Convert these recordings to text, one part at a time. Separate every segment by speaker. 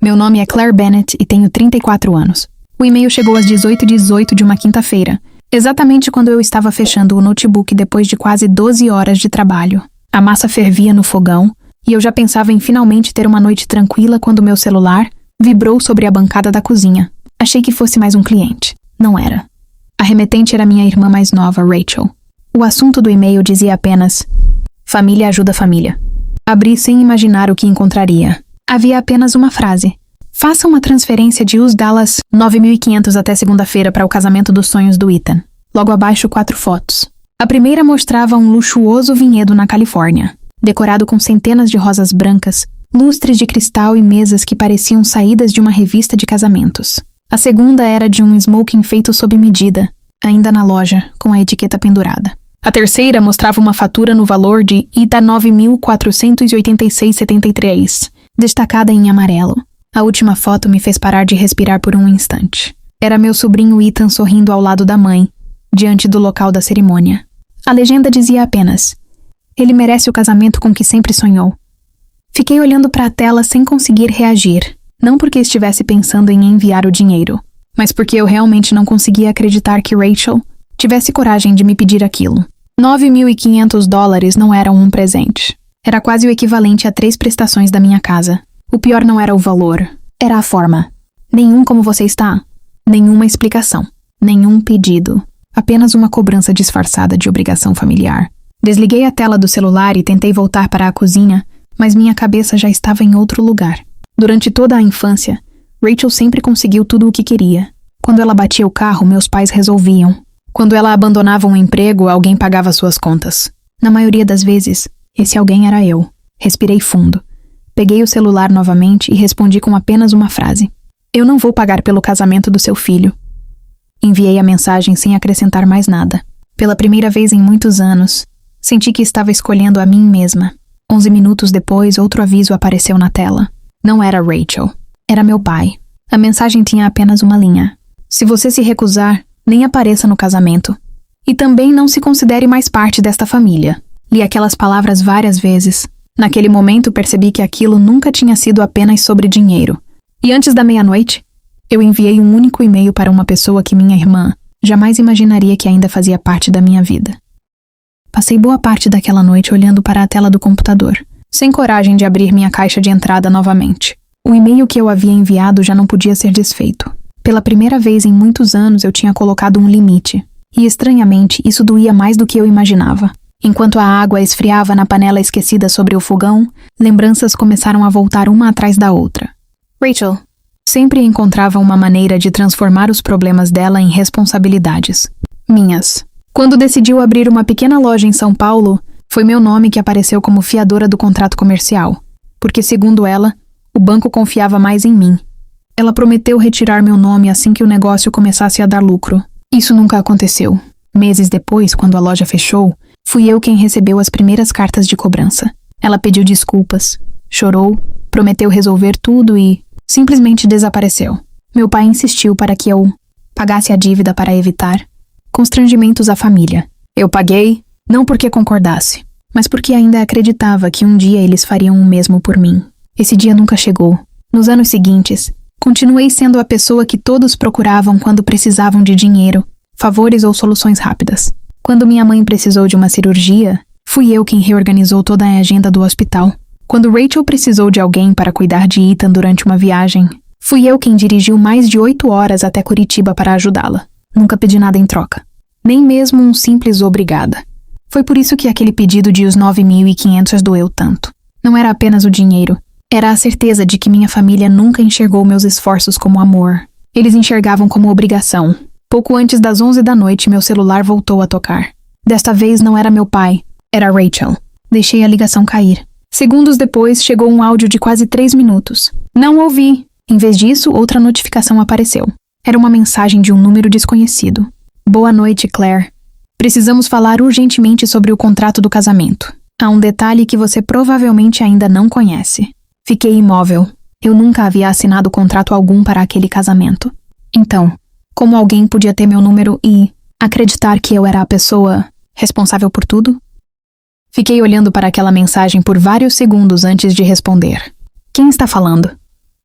Speaker 1: Meu nome é Claire Bennett e tenho 34 anos. O e-mail chegou às 18h18 de uma quinta-feira, exatamente quando eu estava fechando o notebook depois de quase 12 horas de trabalho. A massa fervia no fogão e eu já pensava em finalmente ter uma noite tranquila quando meu celular vibrou sobre a bancada da cozinha. Achei que fosse mais um cliente. Não era. A remetente era minha irmã mais nova, Rachel. O assunto do e-mail dizia apenas: família ajuda família. Abri sem imaginar o que encontraria. Havia apenas uma frase: faça uma transferência de US$ 9.500 até segunda-feira para o casamento dos sonhos do Ethan. Logo abaixo, 4 fotos. A primeira mostrava um luxuoso vinhedo na Califórnia, decorado com centenas de rosas brancas, lustres de cristal e mesas que pareciam saídas de uma revista de casamentos. A segunda era de um smoking feito sob medida, ainda na loja, com a etiqueta pendurada. A terceira mostrava uma fatura no valor de US$ 9.486,73, destacada em amarelo. A última foto me fez parar de respirar por um instante. Era meu sobrinho Ethan sorrindo ao lado da mãe, diante do local da cerimônia. A legenda dizia apenas: ele merece o casamento com que sempre sonhou. Fiquei olhando para a tela sem conseguir reagir, não porque estivesse pensando em enviar o dinheiro, mas porque eu realmente não conseguia acreditar que Rachel tivesse coragem de me pedir aquilo. $9.500 não eram um presente. Era quase o equivalente a 3 prestações da minha casa. O pior não era o valor, era a forma. Nenhum como você está, nenhuma explicação, nenhum pedido, apenas uma cobrança disfarçada de obrigação familiar. Desliguei a tela do celular e tentei voltar para a cozinha, mas minha cabeça já estava em outro lugar. Durante toda a infância, Rachel sempre conseguiu tudo o que queria. Quando ela batia o carro, meus pais resolviam. Quando ela abandonava um emprego, alguém pagava suas contas. Na maioria das vezes, esse alguém era eu. Respirei fundo. Peguei o celular novamente e respondi com apenas uma frase: eu não vou pagar pelo casamento do seu filho. Enviei a mensagem sem acrescentar mais nada. Pela primeira vez em muitos anos, senti que estava escolhendo a mim mesma. 11 minutos depois, outro aviso apareceu na tela. Não era Rachel. Era meu pai. A mensagem tinha apenas uma linha: se você se recusar, nem apareça no casamento. E também não se considere mais parte desta família. Li aquelas palavras várias vezes. Naquele momento percebi que aquilo nunca tinha sido apenas sobre dinheiro. E antes da meia-noite, eu enviei um único e-mail para uma pessoa que minha irmã jamais imaginaria que ainda fazia parte da minha vida. Passei boa parte daquela noite olhando para a tela do computador, sem coragem de abrir minha caixa de entrada novamente. O e-mail que eu havia enviado já não podia ser desfeito. Pela primeira vez em muitos anos eu tinha colocado um limite. E estranhamente, isso doía mais do que eu imaginava. Enquanto a água esfriava na panela esquecida sobre o fogão, lembranças começaram a voltar uma atrás da outra. Rachel sempre encontrava uma maneira de transformar os problemas dela em responsabilidades minhas. Quando decidiu abrir uma pequena loja em São Paulo, foi meu nome que apareceu como fiadora do contrato comercial, porque, segundo ela, o banco confiava mais em mim. Ela prometeu retirar meu nome assim que o negócio começasse a dar lucro. Isso nunca aconteceu. Meses depois, quando a loja fechou, fui eu quem recebeu as primeiras cartas de cobrança. Ela pediu desculpas, chorou, prometeu resolver tudo e simplesmente desapareceu. Meu pai insistiu para que eu pagasse a dívida para evitar constrangimentos à família. Eu paguei, não porque concordasse, mas porque ainda acreditava que um dia eles fariam o mesmo por mim. Esse dia nunca chegou. Nos anos seguintes, continuei sendo a pessoa que todos procuravam quando precisavam de dinheiro, favores ou soluções rápidas. Quando minha mãe precisou de uma cirurgia, fui eu quem reorganizou toda a agenda do hospital. Quando Rachel precisou de alguém para cuidar de Ethan durante uma viagem, fui eu quem dirigiu mais de 8 horas até Curitiba para ajudá-la. Nunca pedi nada em troca. Nem mesmo um simples obrigada. Foi por isso que aquele pedido de os 9.500 doeu tanto. Não era apenas o dinheiro. Era a certeza de que minha família nunca enxergou meus esforços como amor. Eles enxergavam como obrigação. Pouco antes das 11 da noite, meu celular voltou a tocar. Desta vez não era meu pai, era Rachel. Deixei a ligação cair. Segundos depois, chegou um áudio de quase 3 minutos. Não ouvi. Em vez disso, outra notificação apareceu. Era uma mensagem de um número desconhecido. Boa noite, Claire. Precisamos falar urgentemente sobre o contrato do casamento. Há um detalhe que você provavelmente ainda não conhece. Fiquei imóvel. Eu nunca havia assinado contrato algum para aquele casamento. Então, como alguém podia ter meu número e acreditar que eu era a pessoa responsável por tudo? Fiquei olhando para aquela mensagem por vários segundos antes de responder. Quem está falando?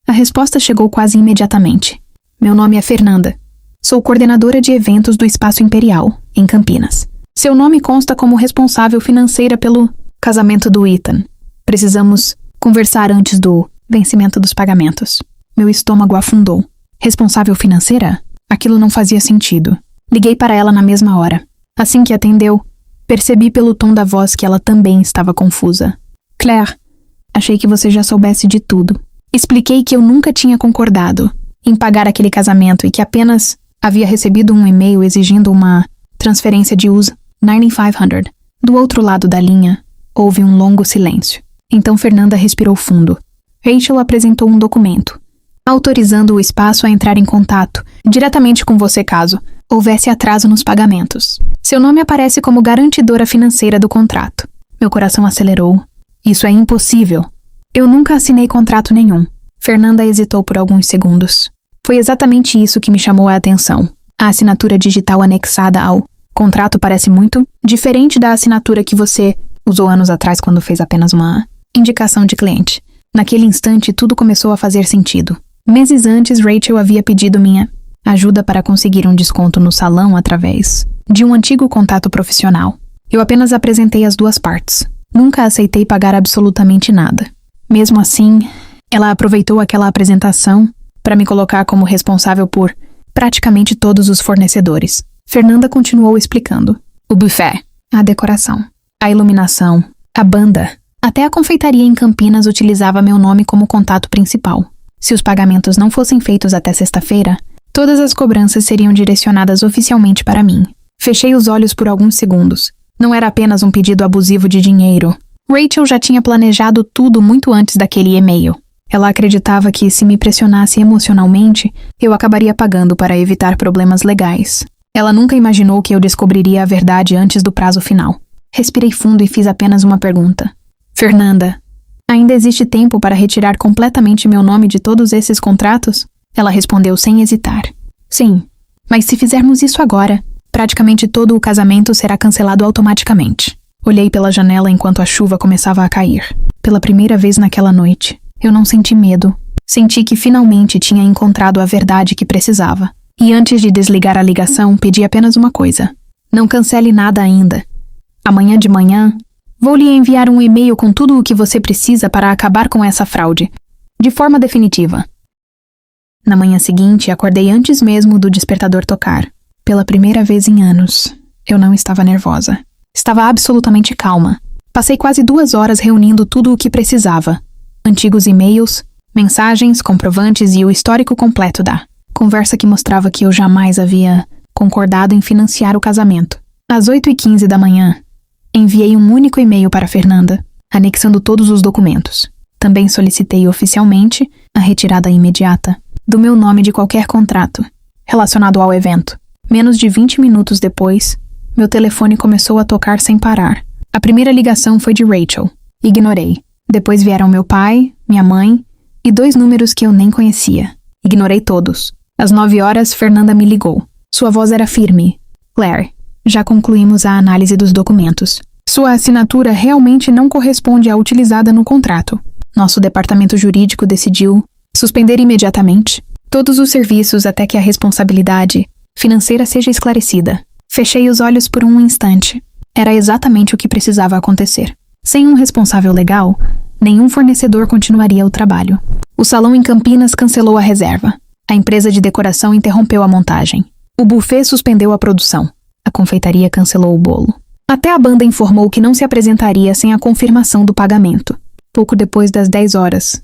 Speaker 1: A resposta chegou quase imediatamente. Meu nome é Fernanda. Sou coordenadora de eventos do Espaço Imperial, em Campinas. Seu nome consta como responsável financeira pelo casamento do Ethan. Precisamos conversar antes do vencimento dos pagamentos. Meu estômago afundou. Responsável financeira? Aquilo não fazia sentido. Liguei para ela na mesma hora. Assim que atendeu, percebi pelo tom da voz que ela também estava confusa. Claire, achei que você já soubesse de tudo. Expliquei que eu nunca tinha concordado em pagar aquele casamento e que apenas havia recebido um e-mail exigindo uma transferência de US 9500. Do outro lado da linha, houve um longo silêncio. Então Fernanda respirou fundo. Rachel apresentou um documento, autorizando o espaço a entrar em contato diretamente com você caso houvesse atraso nos pagamentos. Seu nome aparece como garantidora financeira do contrato. Meu coração acelerou. Isso é impossível. Eu nunca assinei contrato nenhum. Fernanda hesitou por alguns segundos. Foi exatamente isso que me chamou a atenção. A assinatura digital anexada ao contrato parece muito diferente da assinatura que você usou anos atrás quando fez apenas uma indicação de cliente. Naquele instante, tudo começou a fazer sentido. Meses antes, Rachel havia pedido minha ajuda para conseguir um desconto no salão através de um antigo contato profissional. Eu apenas apresentei as duas partes. Nunca aceitei pagar absolutamente nada. Mesmo assim, ela aproveitou aquela apresentação para me colocar como responsável por praticamente todos os fornecedores. Fernanda continuou explicando. O buffet, a decoração, a iluminação, a banda. Até a confeitaria em Campinas utilizava meu nome como contato principal. Se os pagamentos não fossem feitos até sexta-feira, todas as cobranças seriam direcionadas oficialmente para mim. Fechei os olhos por alguns segundos. Não era apenas um pedido abusivo de dinheiro. Rachel já tinha planejado tudo muito antes daquele e-mail. Ela acreditava que, se me pressionasse emocionalmente, eu acabaria pagando para evitar problemas legais. Ela nunca imaginou que eu descobriria a verdade antes do prazo final. Respirei fundo e fiz apenas uma pergunta. Fernanda, ainda existe tempo para retirar completamente meu nome de todos esses contratos? Ela respondeu sem hesitar. Sim, mas se fizermos isso agora, praticamente todo o casamento será cancelado automaticamente. Olhei pela janela enquanto a chuva começava a cair. Pela primeira vez naquela noite, eu não senti medo. Senti que finalmente tinha encontrado a verdade que precisava. E antes de desligar a ligação, pedi apenas uma coisa. Não cancele nada ainda. Amanhã de manhã, vou lhe enviar um e-mail com tudo o que você precisa para acabar com essa fraude, de forma definitiva. Na manhã seguinte, acordei antes mesmo do despertador tocar. Pela primeira vez em anos, eu não estava nervosa. Estava absolutamente calma. Passei quase 2 horas reunindo tudo o que precisava. Antigos e-mails, mensagens, comprovantes e o histórico completo da conversa que mostrava que eu jamais havia concordado em financiar o casamento. Às 8h15 da manhã, enviei um único e-mail para Fernanda, anexando todos os documentos. Também solicitei oficialmente a retirada imediata do meu nome de qualquer contrato relacionado ao evento. Menos de 20 minutos depois, meu telefone começou a tocar sem parar. A primeira ligação foi de Rachel. Ignorei. Depois vieram meu pai, minha mãe e 2 números que eu nem conhecia. Ignorei todos. Às 9 horas, Fernanda me ligou. Sua voz era firme. Claire, já concluímos a análise dos documentos. Sua assinatura realmente não corresponde à utilizada no contrato. Nosso departamento jurídico decidiu suspender imediatamente todos os serviços até que a responsabilidade financeira seja esclarecida. Fechei os olhos por um instante. Era exatamente o que precisava acontecer. Sem um responsável legal, nenhum fornecedor continuaria o trabalho. O salão em Campinas cancelou a reserva. A empresa de decoração interrompeu a montagem. O buffet suspendeu a produção. A confeitaria cancelou o bolo. Até a banda informou que não se apresentaria sem a confirmação do pagamento. Pouco depois das 10 horas,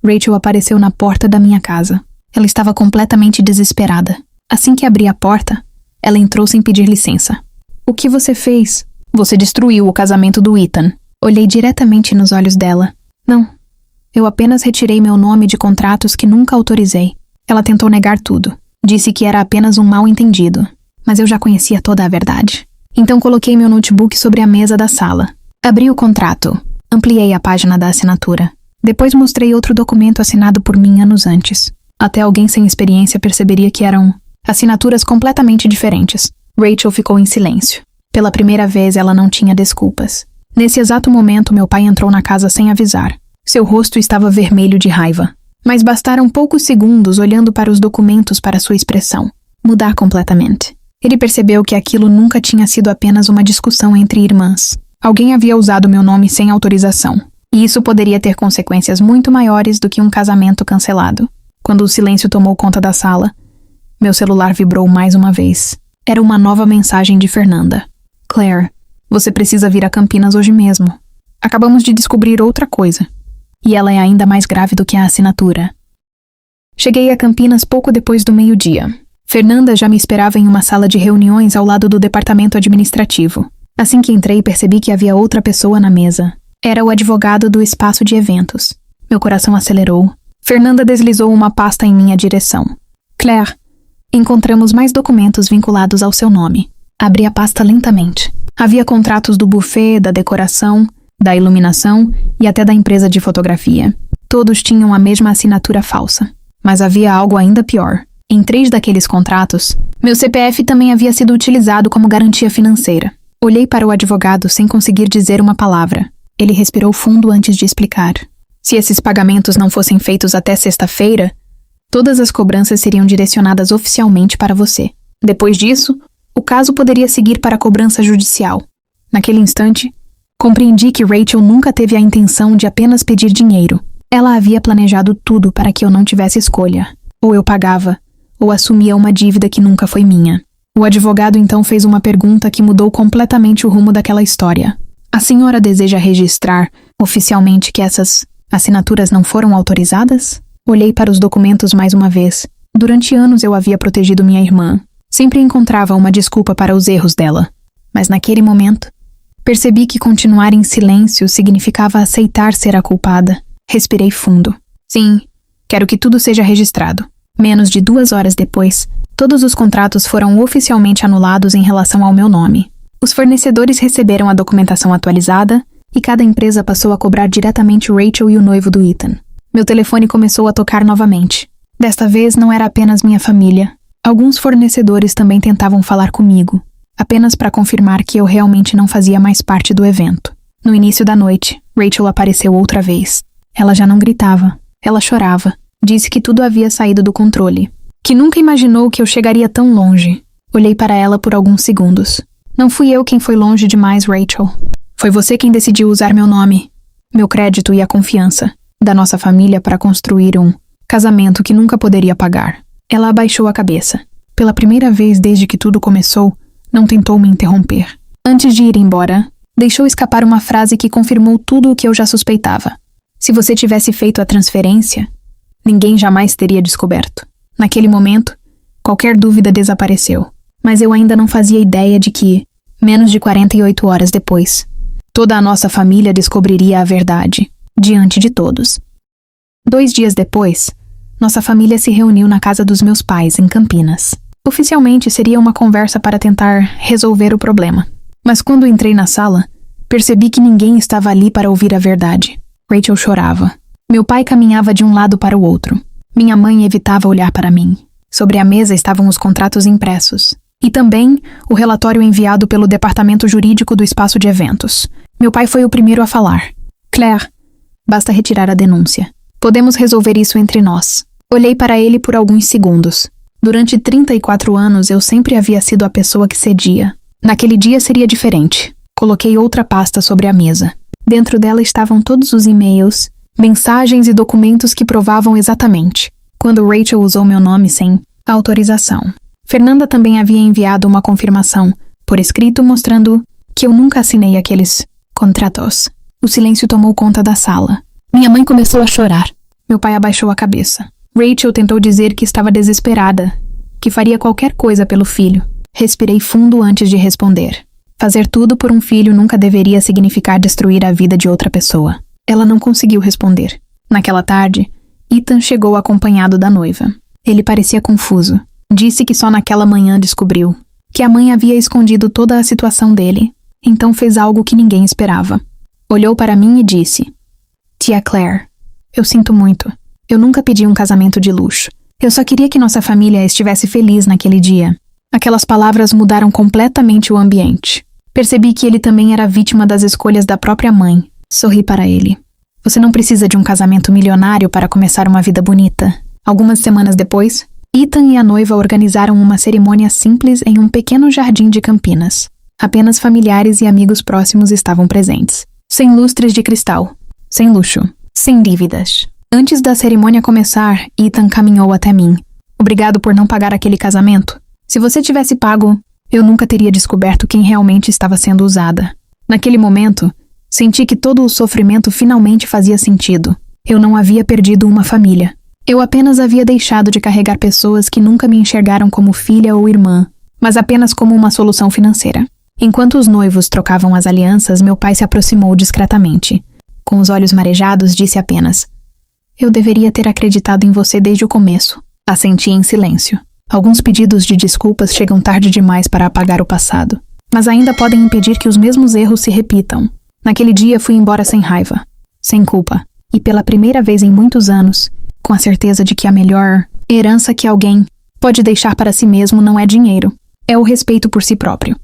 Speaker 1: Rachel apareceu na porta da minha casa. Ela estava completamente desesperada. Assim que abri a porta, ela entrou sem pedir licença. O que você fez? Você destruiu o casamento do Ethan. Olhei diretamente nos olhos dela. Não. Eu apenas retirei meu nome de contratos que nunca autorizei. Ela tentou negar tudo. Disse que era apenas um mal-entendido. Mas eu já conhecia toda a verdade. Então coloquei meu notebook sobre a mesa da sala. Abri o contrato. Ampliei a página da assinatura. Depois mostrei outro documento assinado por mim anos antes. Até alguém sem experiência perceberia que eram assinaturas completamente diferentes. Rachel ficou em silêncio. Pela primeira vez, ela não tinha desculpas. Nesse exato momento, meu pai entrou na casa sem avisar. Seu rosto estava vermelho de raiva. Mas bastaram poucos segundos olhando para os documentos para sua expressão mudar completamente. Ele percebeu que aquilo nunca tinha sido apenas uma discussão entre irmãs. Alguém havia usado meu nome sem autorização. E isso poderia ter consequências muito maiores do que um casamento cancelado. Quando o silêncio tomou conta da sala, meu celular vibrou mais uma vez. Era uma nova mensagem de Fernanda. Claire, você precisa vir a Campinas hoje mesmo. Acabamos de descobrir outra coisa. E ela é ainda mais grave do que a assinatura. Cheguei a Campinas pouco depois do meio-dia. Fernanda já me esperava em uma sala de reuniões ao lado do departamento administrativo. Assim que entrei, percebi que havia outra pessoa na mesa. Era o advogado do espaço de eventos. Meu coração acelerou. Fernanda deslizou uma pasta em minha direção. Claire, encontramos mais documentos vinculados ao seu nome. Abri a pasta lentamente. Havia contratos do buffet, da decoração, da iluminação e até da empresa de fotografia. Todos tinham a mesma assinatura falsa. Mas havia algo ainda pior. Em 3 daqueles contratos, meu CPF também havia sido utilizado como garantia financeira. Olhei para o advogado sem conseguir dizer uma palavra. Ele respirou fundo antes de explicar. Se esses pagamentos não fossem feitos até sexta-feira, todas as cobranças seriam direcionadas oficialmente para você. Depois disso, o caso poderia seguir para a cobrança judicial. Naquele instante, compreendi que Rachel nunca teve a intenção de apenas pedir dinheiro. Ela havia planejado tudo para que eu não tivesse escolha. Ou eu pagava, ou assumia uma dívida que nunca foi minha. O advogado então fez uma pergunta que mudou completamente o rumo daquela história. A senhora deseja registrar oficialmente que essas assinaturas não foram autorizadas? Olhei para os documentos mais uma vez. Durante anos eu havia protegido minha irmã. Sempre encontrava uma desculpa para os erros dela. Mas naquele momento, percebi que continuar em silêncio significava aceitar ser a culpada. Respirei fundo. Sim, quero que tudo seja registrado. Menos de 2 horas depois, todos os contratos foram oficialmente anulados em relação ao meu nome. Os fornecedores receberam a documentação atualizada e cada empresa passou a cobrar diretamente Rachel e o noivo do Ethan. Meu telefone começou a tocar novamente. Desta vez não era apenas minha família. Alguns fornecedores também tentavam falar comigo, apenas para confirmar que eu realmente não fazia mais parte do evento. No início da noite, Rachel apareceu outra vez. Ela já não gritava, ela chorava. Disse que tudo havia saído do controle, que nunca imaginou que eu chegaria tão longe. Olhei para ela por alguns segundos. Não fui eu quem foi longe demais, Rachel. Foi você quem decidiu usar meu nome, meu crédito e a confiança da nossa família para construir um casamento que nunca poderia pagar. Ela abaixou a cabeça. Pela primeira vez desde que tudo começou, não tentou me interromper. Antes de ir embora, deixou escapar uma frase que confirmou tudo o que eu já suspeitava. Se você tivesse feito a transferência, ninguém jamais teria descoberto. Naquele momento, qualquer dúvida desapareceu. Mas eu ainda não fazia ideia de que, menos de 48 horas depois, toda a nossa família descobriria a verdade, diante de todos. 2 dias depois, nossa família se reuniu na casa dos meus pais, em Campinas. Oficialmente seria uma conversa para tentar resolver o problema. Mas quando entrei na sala, percebi que ninguém estava ali para ouvir a verdade. Rachel chorava. Meu pai caminhava de um lado para o outro. Minha mãe evitava olhar para mim. Sobre a mesa estavam os contratos impressos. E também o relatório enviado pelo departamento jurídico do espaço de eventos. Meu pai foi o primeiro a falar. Claire, basta retirar a denúncia. Podemos resolver isso entre nós. Olhei para ele por alguns segundos. Durante 34 anos eu sempre havia sido a pessoa que cedia. Naquele dia seria diferente. Coloquei outra pasta sobre a mesa. Dentro dela estavam todos os e-mails, mensagens e documentos que provavam exatamente quando Rachel usou meu nome sem autorização. Fernanda também havia enviado uma confirmação, por escrito, mostrando que eu nunca assinei aqueles contratos. O silêncio tomou conta da sala. Minha mãe começou a chorar. Meu pai abaixou a cabeça. Rachel tentou dizer que estava desesperada, que faria qualquer coisa pelo filho. Respirei fundo antes de responder. Fazer tudo por um filho nunca deveria significar destruir a vida de outra pessoa. Ela não conseguiu responder. Naquela tarde, Ethan chegou acompanhado da noiva. Ele parecia confuso. Disse que só naquela manhã descobriu que a mãe havia escondido toda a situação dele, então fez algo que ninguém esperava. Olhou para mim e disse: Tia Claire, eu sinto muito. Eu nunca pedi um casamento de luxo. Eu só queria que nossa família estivesse feliz naquele dia. Aquelas palavras mudaram completamente o ambiente. Percebi que ele também era vítima das escolhas da própria mãe. Sorri para ele. Você não precisa de um casamento milionário para começar uma vida bonita. Algumas semanas depois, Ethan e a noiva organizaram uma cerimônia simples em um pequeno jardim de Campinas. Apenas familiares e amigos próximos estavam presentes. Sem lustres de cristal, sem luxo, sem dívidas. Antes da cerimônia começar, Ethan caminhou até mim. Obrigado por não pagar aquele casamento. Se você tivesse pago, eu nunca teria descoberto quem realmente estava sendo usada. Naquele momento, senti que todo o sofrimento finalmente fazia sentido. Eu não havia perdido uma família. Eu apenas havia deixado de carregar pessoas que nunca me enxergaram como filha ou irmã, mas apenas como uma solução financeira. Enquanto os noivos trocavam as alianças, meu pai se aproximou discretamente. Com os olhos marejados, disse apenas: Eu deveria ter acreditado em você desde o começo. Assenti em silêncio. Alguns pedidos de desculpas chegam tarde demais para apagar o passado, mas ainda podem impedir que os mesmos erros se repitam. Naquele dia fui embora sem raiva, sem culpa, e pela primeira vez em muitos anos, com a certeza de que a melhor herança que alguém pode deixar para si mesmo não é dinheiro, é o respeito por si próprio.